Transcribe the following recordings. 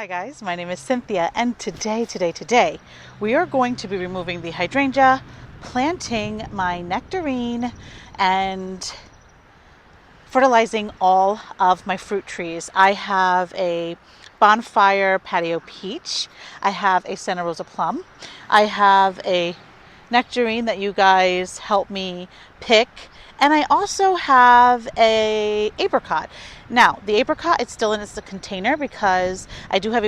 Hi guys, my name is Cynthia, and today we are going to be removing the hydrangea, planting my nectarine, and fertilizing all of my fruit trees. I have a bonfire patio peach, I have a Santa Rosa plum, I have a nectarine that you guys help me pick, and I also have a apricot. Now the apricot, it's still in its container because I do have a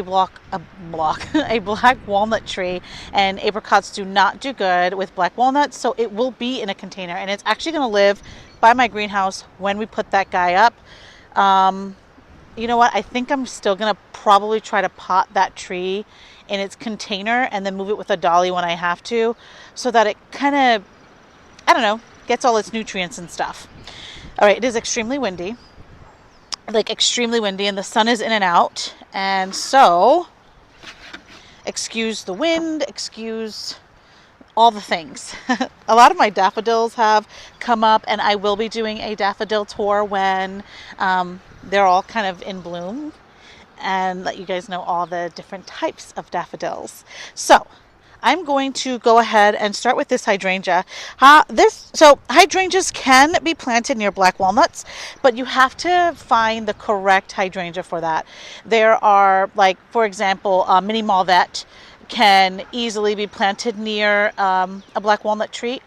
a black walnut tree, and apricots do not do good with black walnuts, so it will be in a container, and it's actually going to live by my greenhouse when we put that guy up. You know what? I think I'm still going to probably try to pot that tree in its container and then move it with a dolly when I have to, so that it kind of, I don't know, gets all its nutrients and stuff. All right, it is extremely windy, and the sun is in and out. And so, excuse the wind, excuse all the things. A lot of my daffodils have come up, and I will be doing a daffodil tour when they're all kind of in bloom, and let you guys know all the different types of daffodils. So I'm going to go ahead and start with this hydrangea. So hydrangeas can be planted near black walnuts, but you have to find the correct hydrangea for that. There are, like, for example, mini malvet can easily be planted near a black walnut tree.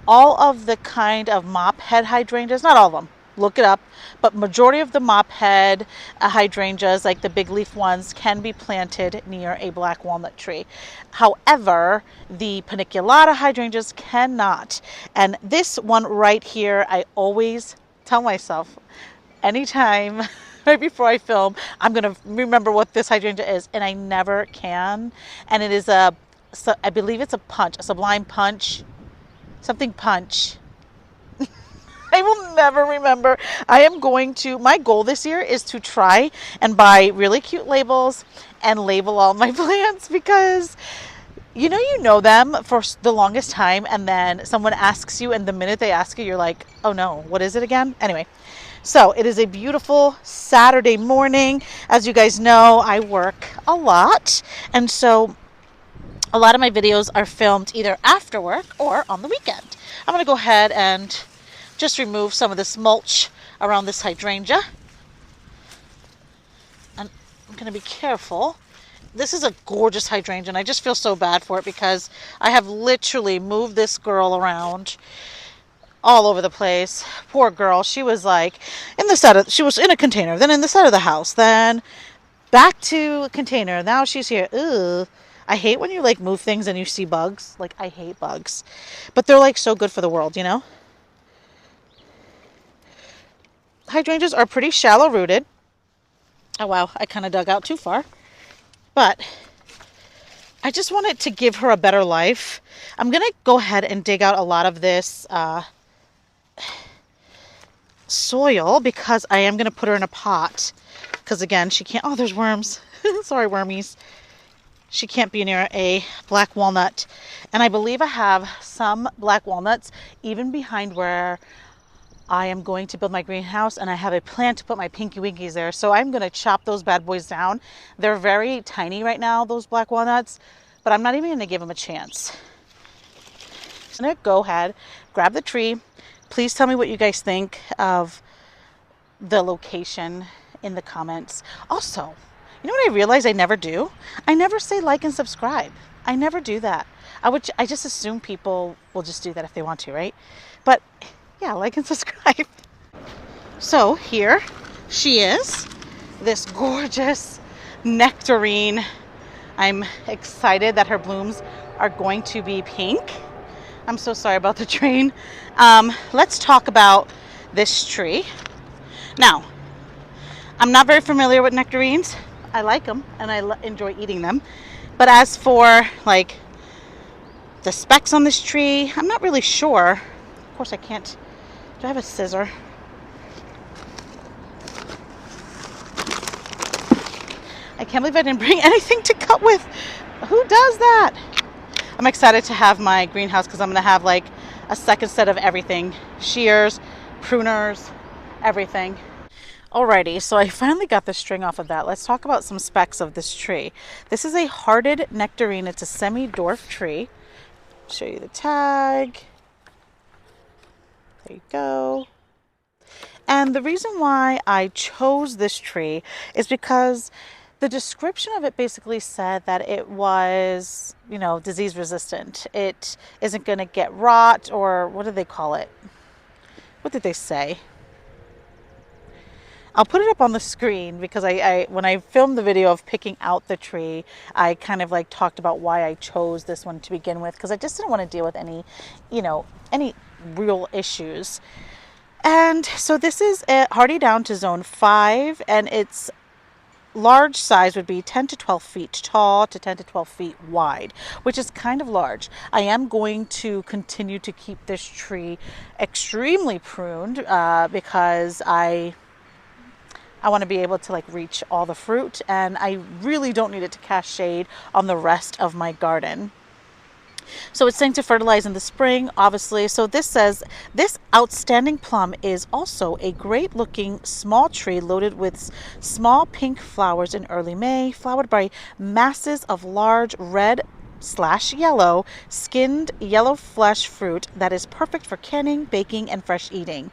All of the kind of mop head hydrangeas, not all of them, look it up, but majority of the mop head hydrangeas, like the big leaf ones, can be planted near a black walnut tree. However, the paniculata hydrangeas cannot. And this one right here, I always tell myself, anytime right before I film, I'm going to remember what this hydrangea is, and I never can. And it is I believe it's a sublime punch, something punch. I will never remember. My goal this year is to try and buy really cute labels and label all my plants, because you know them for the longest time, and then someone asks you, and the minute they ask you, you're like, oh no, what is it again? Anyway, so it is a beautiful Saturday morning. As you guys know, I work a lot, and so a lot of my videos are filmed either after work or on the weekend. I'm going to go ahead and just remove some of this mulch around this hydrangea. And I'm going to be careful. This is a gorgeous hydrangea, and I just feel so bad for it because I have literally moved this girl around all over the place. Poor girl. She was like she was in a container, then in the side of the house, then back to a container. Now she's here. Ugh. I hate when you move things and you see bugs. I hate bugs. But they're so good for the world, you know? Hydrangeas are pretty shallow rooted. Oh wow, I kind of dug out too far. But I just wanted to give her a better life. I'm going to go ahead and dig out a lot of this soil, because I am going to put her in a pot. Because again, she can't, oh, there's worms. Sorry, wormies. She can't be near a black walnut. And I believe I have some black walnuts even behind where I am going to build my greenhouse, and I have a plan to put my pinky winkies there. So I'm going to chop those bad boys down. They're very tiny right now, those black walnuts, but I'm not even going to give them a chance. So I'm going to go ahead, grab the tree. Please tell me what you guys think of the location in the comments. Also, you know what I realized I never do? I never say like and subscribe. I never do that. I just assume people will just do that if they want to, right? But yeah, like and subscribe. So here she is, this gorgeous nectarine. I'm excited that her blooms are going to be pink. I'm so sorry about the train. Let's talk about this tree. Now, I'm not very familiar with nectarines. I like them, and I enjoy eating them. But as for the specs on this tree, I'm not really sure. Of course, I can't. Do I have a scissor? I can't believe I didn't bring anything to cut with. Who does that? I'm excited to have my greenhouse because I'm going to have a second set of everything. Shears, pruners, everything. Alrighty, so I finally got the string off of that. Let's talk about some specs of this tree. This is a hearted nectarine. It's a semi-dwarf tree. Show you the tag. There you go. And the reason why I chose this tree is because the description of it basically said that it was, disease resistant. It isn't going to get rot, or what did they call it? What did they say? I'll put it up on the screen because I when I filmed the video of picking out the tree, I kind of like talked about why I chose this one to begin with, because I just didn't want to deal with any real issues. And so this is hardy down to zone 5, and its large size would be 10 to 12 feet tall to 10 to 12 feet wide, which is kind of large. I am going to continue to keep this tree extremely pruned because I want to be able to reach all the fruit, and I really don't need it to cast shade on the rest of my garden. So it's saying to fertilize in the spring, obviously. So this says, this outstanding plum is also a great looking small tree loaded with small pink flowers in early May, flowered by masses of large red/yellow skinned yellow flesh fruit that is perfect for canning, baking, and fresh eating.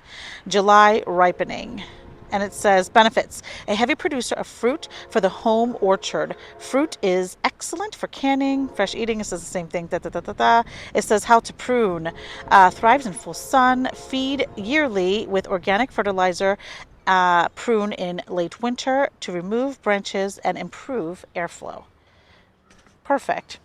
July ripening. And it says benefits: a heavy producer of fruit for the home orchard. Fruit is excellent for canning, fresh eating. It says the same thing. It says how to prune. Thrives in full sun. Feed yearly with organic fertilizer. Prune in late winter to remove branches and improve airflow. Perfect.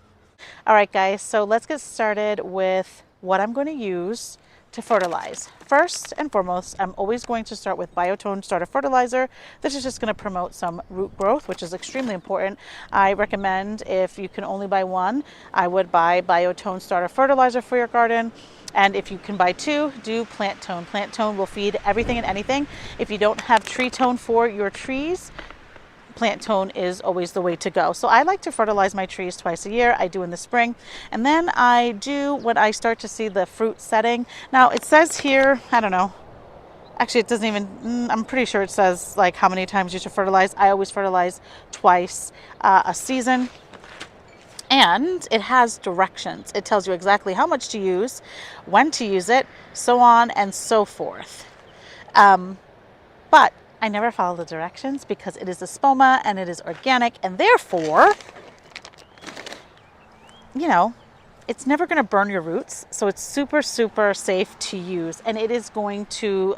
All right, guys, so let's get started with what I'm going to use to fertilize. First and foremost, I'm always going to start with Biotone Starter Fertilizer. This is just going to promote some root growth, which is extremely important. I recommend, if you can only buy one, I would buy Biotone Starter Fertilizer for your garden. And if you can buy two, do Plant Tone. Plant Tone will feed everything and anything. If you don't have Tree Tone for your trees, Plant Tone is always the way to go. So I like to fertilize my trees twice a year. I do in the spring, and then I do when I start to see the fruit setting. Now it says here, I don't know, actually it doesn't even, I'm pretty sure it says like how many times you should fertilize. I always fertilize twice a season. And it has directions. It tells you exactly how much to use, when to use it, so on and so forth. But I never follow the directions because it is a spoma and it is organic, and therefore, it's never going to burn your roots. So it's super, super safe to use, and it is going to,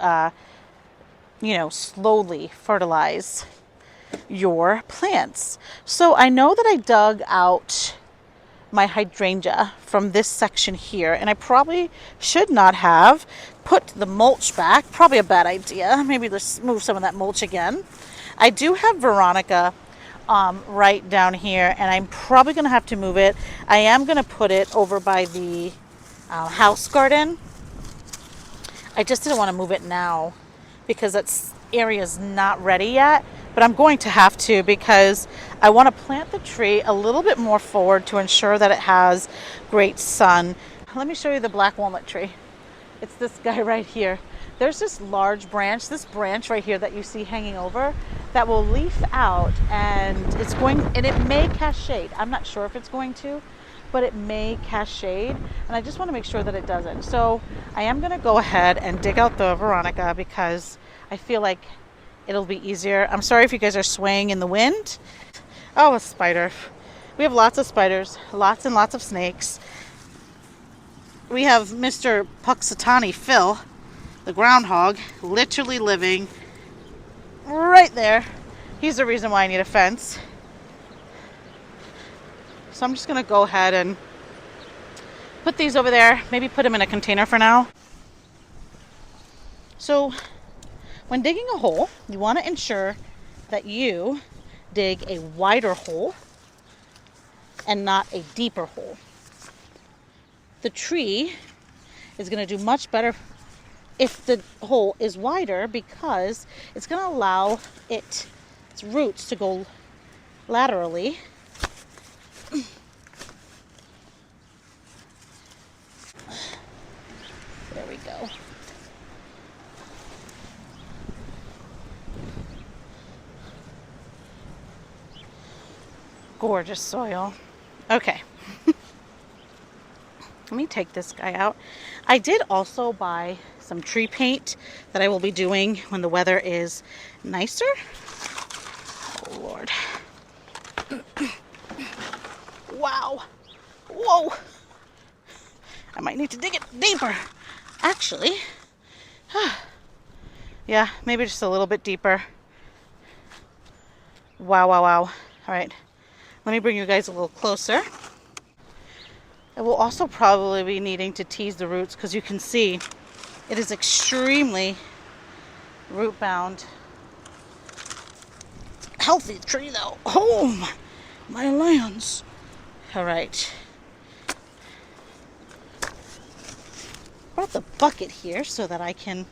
slowly fertilize your plants. So I know that I dug out my hydrangea from this section here, and I probably should not have put the mulch back. Probably a bad idea. Maybe let's move some of that mulch again. I do have Veronica right down here, and I'm probably going to have to move it. I am going to put it over by the house garden. I just didn't want to move it now because that area is not ready yet, but I'm going to have to because I want to plant the tree a little bit more forward to ensure that it has great sun. Let me show you the black walnut tree. It's this guy right here. There's this large branch, this branch right here that you see hanging over, that will leaf out, and it may cast shade. I'm not sure if it's going to, but it may cast shade, and I just want to make sure that it doesn't. So I am going to go ahead and dig out the Veronica because I feel like it'll be easier. I'm sorry if you guys are swaying in the wind. Oh, a spider. We have lots of spiders, lots and lots of snakes. We have Mr. Puxatani Phil, the groundhog, literally living right there. He's the reason why I need a fence. So I'm just going to go ahead and put these over there, maybe put them in a container for now. So when digging a hole, you want to ensure that you dig a wider hole and not a deeper hole. The tree is going to do much better if the hole is wider because it's going to allow its roots to go laterally. There we go. Gorgeous soil. Okay. Let me take this guy out. I did also buy some tree paint that I will be doing when the weather is nicer. Oh, Lord. Wow. Whoa. I might need to dig it deeper. Actually, yeah, maybe just a little bit deeper. Wow, wow, wow. All right. Let me bring you guys a little closer. I will also probably be needing to tease the roots because you can see it is extremely root bound. Healthy tree though. Oh, my lands. All right. Brought the bucket here so that I can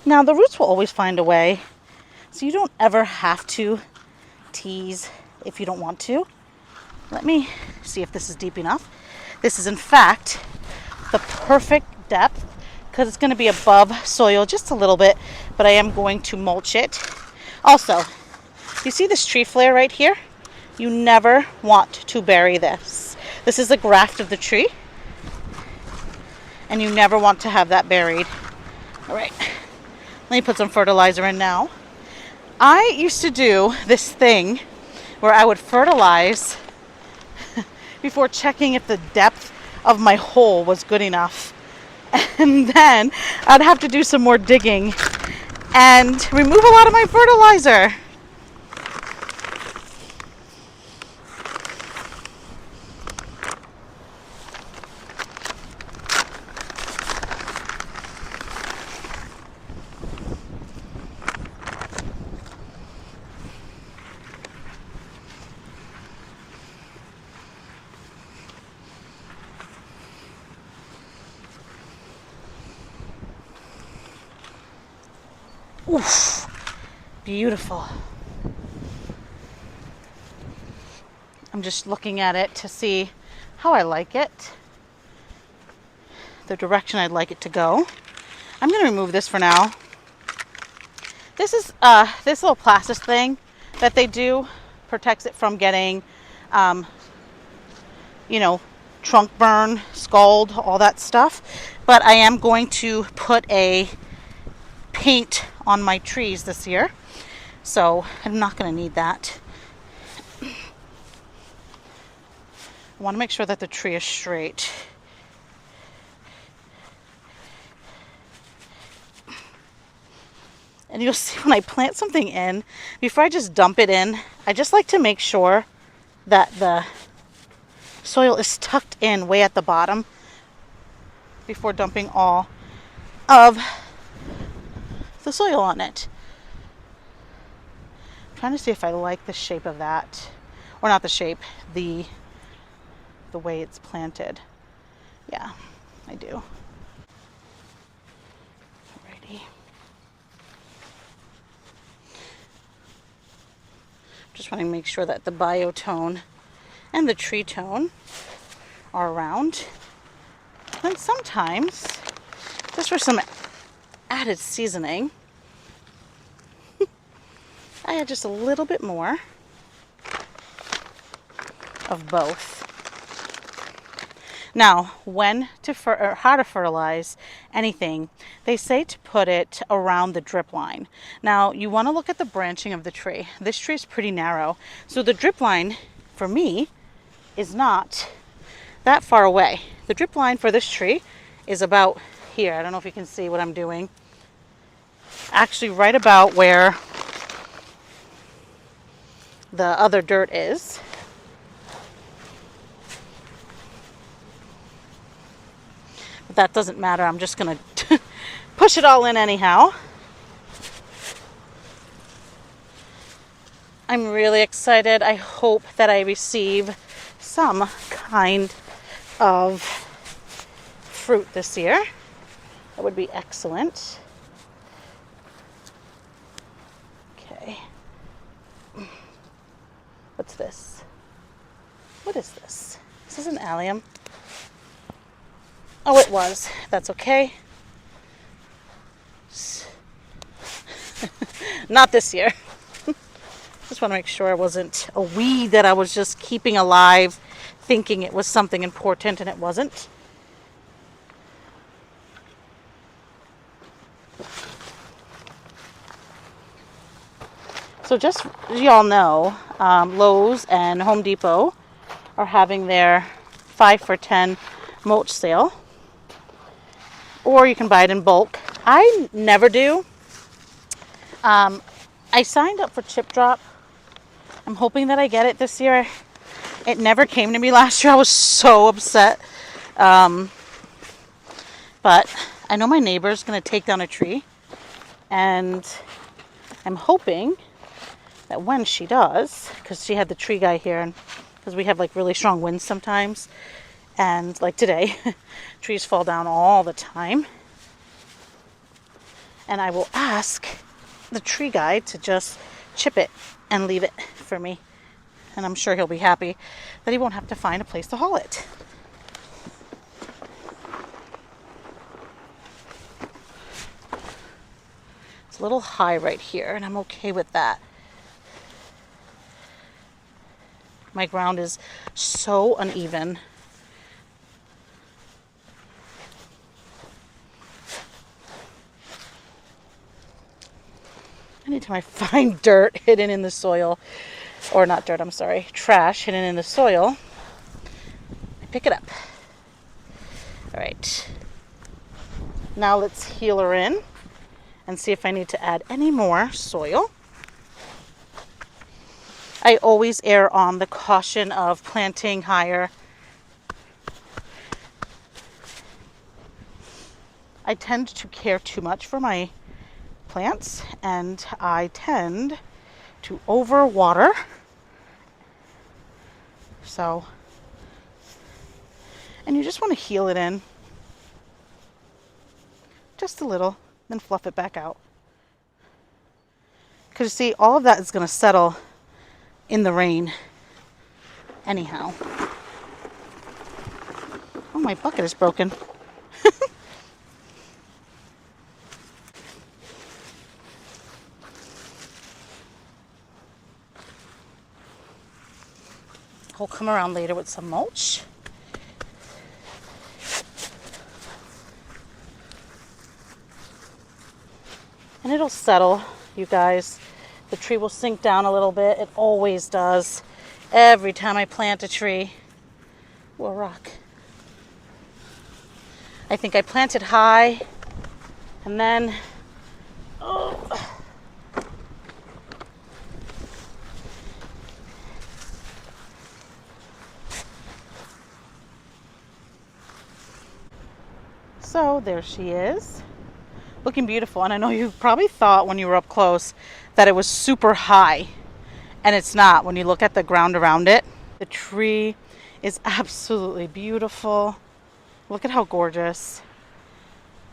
now the roots will always find a way, so you don't ever have to tease if you don't want to. Let me see if this is deep enough. This is in fact the perfect depth because it's going to be above soil just a little bit, but I am going to mulch it. Also, you see this tree flare right here? You never want to bury this. This is a graft of the tree, and you never want to have that buried. All right, let me put some fertilizer in now. I used to do this thing where I would fertilize before checking if the depth of my hole was good enough. And then I'd have to do some more digging and remove a lot of my fertilizer. Oof, beautiful. I'm just looking at it to see how I like it, the direction I'd like it to go. I'm going to remove this for now. This is this little plastic thing that they do protects it from getting, you know, trunk burn, scald, all that stuff. But I am going to put a paint on my trees this year, so I'm not going to need that. I want to make sure that the tree is straight. And you'll see when I plant something in, before I just dump it in, I just like to make sure that the soil is tucked in way at the bottom before dumping all of the soil on it. I'm trying to see if I like the shape of that, or not the shape, the way it's planted. Yeah, I do. Alrighty. Just want to make sure that the biotone and the tree tone are around. And sometimes, just for some added seasoning, I add just a little bit more of both. Now, or how to fertilize anything, they say to put it around the drip line. Now, you want to look at the branching of the tree. This tree is pretty narrow, so the drip line for me is not that far away. The drip line for this tree is about here. I don't know if you can see what I'm doing. Actually, right about where the other dirt is. But that doesn't matter. I'm just going to push it all in anyhow. I'm really excited. I hope that I receive some kind of fruit this year. That would be excellent. What's this? What is this? This is an allium. Oh, it was. That's okay. Not this year. Just want to make sure it wasn't a weed that I was just keeping alive, thinking it was something important, and it wasn't. So just as y'all know, Lowe's and Home Depot are having their 5 for 10 mulch sale. Or you can buy it in bulk. I never do. I signed up for Chip Drop. I'm hoping that I get it this year. It never came to me last year. I was so upset. But I know my neighbor's going to take down a tree. And I'm hoping that when she does, because she had the tree guy here, and because we have like really strong winds sometimes, and like today, trees fall down all the time. And I will ask the tree guy to just chip it and leave it for me. And I'm sure he'll be happy that he won't have to find a place to haul it. It's a little high right here, and I'm okay with that. My ground is so uneven. Anytime I find dirt hidden in the soil, or not dirt, I'm sorry, trash hidden in the soil, I pick it up. All right. Now let's heel her in and see if I need to add any more soil. I always err on the caution of planting higher. I tend to care too much for my plants, and I tend to overwater. So, and you just want to heel it in just a little, then fluff it back out. Because you see, all of that is going to settle in the rain anyhow. Oh, my bucket is broken. I'll come around later with some mulch. And it'll settle, you guys. The tree will sink down a little bit. It always does. Every time I plant a tree. Whoa, rock. I think I planted high, and then, so there she is, looking beautiful. And I know you probably thought when you were up close that it was super high, and it's not. When you look at the ground around it, the tree is absolutely beautiful. Look at how gorgeous.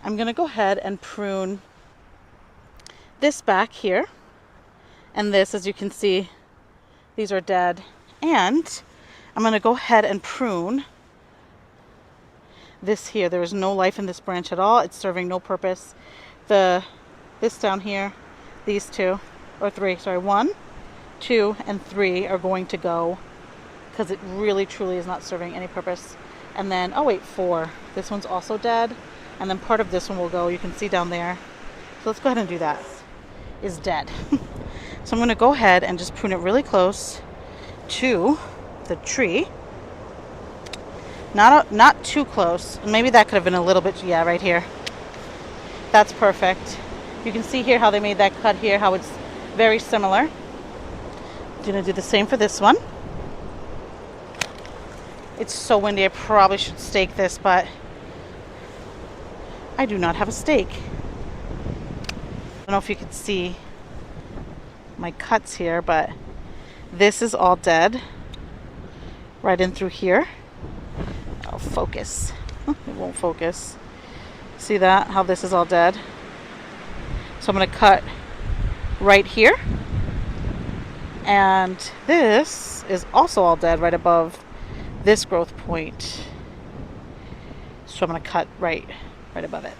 I'm gonna go ahead and prune this back here, and this, as you can see, these are dead. And I'm gonna go ahead and prune this here. There is no life in this branch at all. It's serving no purpose. This down here, these two, or three, sorry, 1, 2, and 3 are going to go, because it really truly is not serving any purpose. And then, oh wait, 4. This one's also dead. And then part of this one will go, you can see down there. So let's go ahead and do that. Is dead. So I'm going to go ahead and just prune it really close to the tree. Not too close. Maybe that could have been a little bit, yeah, right here. That's perfect. You can see here how they made that cut here, how it's very similar. I'm going to do the same for this one. It's so windy, I probably should stake this, but I do not have a stake. I don't know if you can see my cuts here, but this is all dead. Right in through here. I'll focus. It won't focus. See that? How this is all dead? So I'm going to cut right here. And this is also all dead right above this growth point. So I'm going to cut right above it.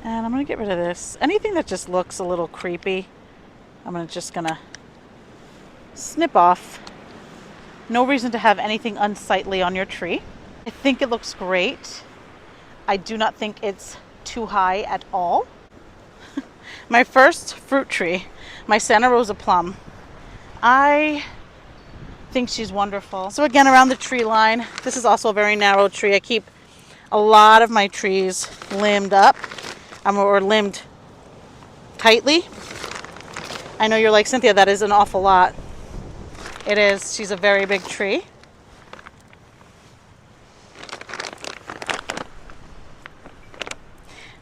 And I'm going to get rid of this. Anything that just looks a little creepy, I'm just going to snip off. No reason to have anything unsightly on your tree. I think it looks great. I do not think it's too high at all. My first fruit tree, my Santa Rosa plum. I think she's wonderful. So again, around the tree line, this is also a very narrow tree. I keep a lot of my trees limbed up, or limbed tightly. I know you're like, Cynthia, that is an awful lot. It is. She's a very big tree.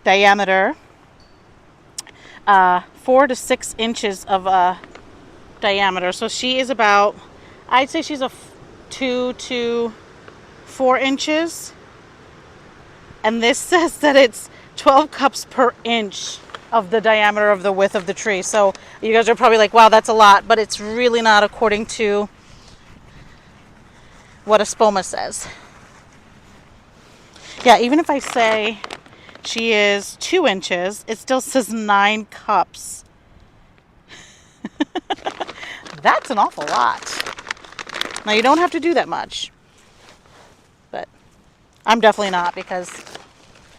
Diameter, 4 to 6 inches of diameter. So she is about, I'd say she's a 2 to 4 inches. And this says that it's 12 cups per inch of the diameter of the width of the tree. So you guys are probably like, wow, that's a lot, but it's really not according to what Espoma says. Yeah, even if I say she is 2 inches, it still says 9 cups. That's an awful lot. Now you don't have to do that much, but I'm definitely not, because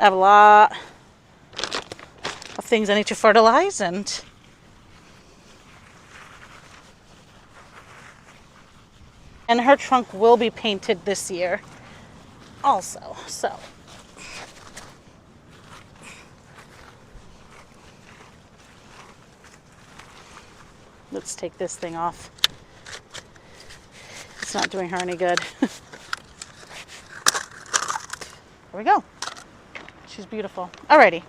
I have a lot of things I need to fertilize, and her trunk will be painted this year also. So let's take this thing off. It's not doing her any good. There we go. She's beautiful. Alrighty.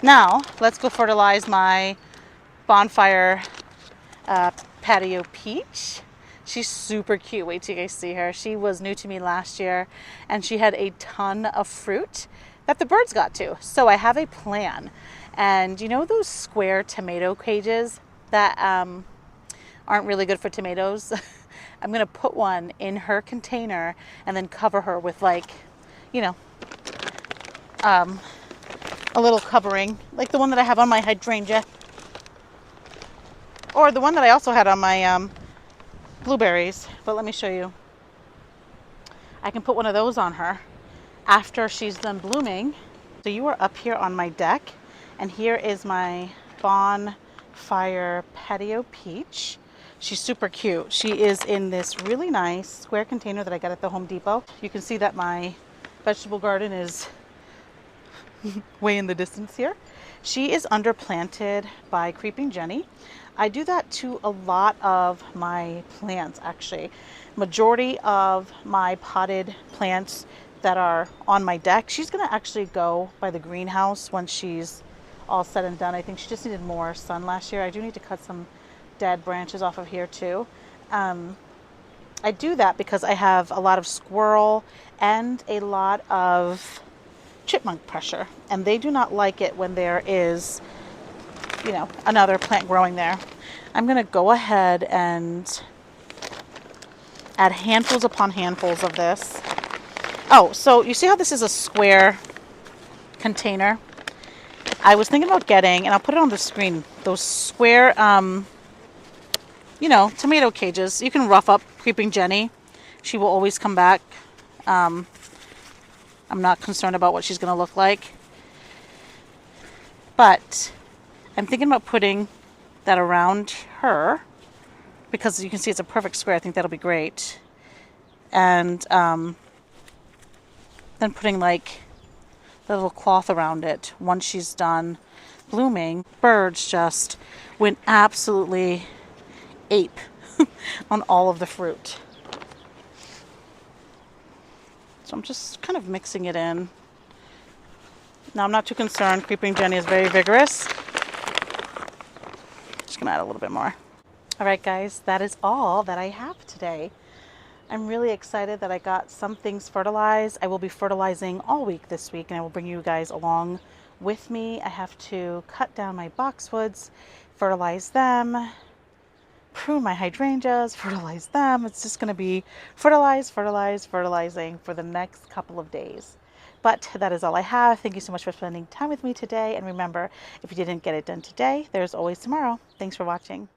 Now let's go fertilize my bonfire patio peach. She's super cute. Wait till you guys see her. She was new to me last year, and she had a ton of fruit that the birds got to. So I have a plan. And you know those square tomato cages that aren't really good for tomatoes? I'm going to put one in her container and then cover her with, like, you know, a little covering, like the one that I have on my hydrangea, or the one that I also had on my blueberries. But let me show you. I can put one of those on her after she's done blooming. So you are up here on my deck, and here is my bonfire patio peach. She's super cute. She is in this really nice square container that I got at the Home Depot. You can see that my vegetable garden is way in the distance here. She is underplanted by Creeping Jenny. I do that to a lot of my plants, actually. Majority of my potted plants that are on my deck, she's going to actually go by the greenhouse when she's all said and done. I think she just needed more sun last year. I do need to cut some dead branches off of here too. I do that because I have a lot of squirrel and a lot of chipmunk pressure, and they do not like it when there is, you know, another plant growing there. I'm going to go ahead and add handfuls upon handfuls of this. Oh, so you see how this is a square container? I was thinking about getting, and I'll put it on the screen, those square, you know, tomato cages. You can rough up Creeping Jenny. She will always come back. I'm not concerned about what she's going to look like. But I'm thinking about putting that around her, because you can see it's a perfect square. I think that'll be great. And then putting like the little cloth around it once she's done blooming. Birds just went absolutely ape on all of the fruit. So I'm just kind of mixing it in. Now I'm not too concerned. Creeping Jenny is very vigorous. Just gonna add a little bit more. All right, guys, that is all that I have today. I'm really excited that I got some things fertilized. I will be fertilizing all week this week, and I will bring you guys along with me. I have to cut down my boxwoods, fertilize them, prune my hydrangeas, fertilize them. It's just going to be fertilizing for the next couple of days. But that is all I have. Thank you so much for spending time with me today. And remember, if you didn't get it done today, there's always tomorrow. Thanks for watching.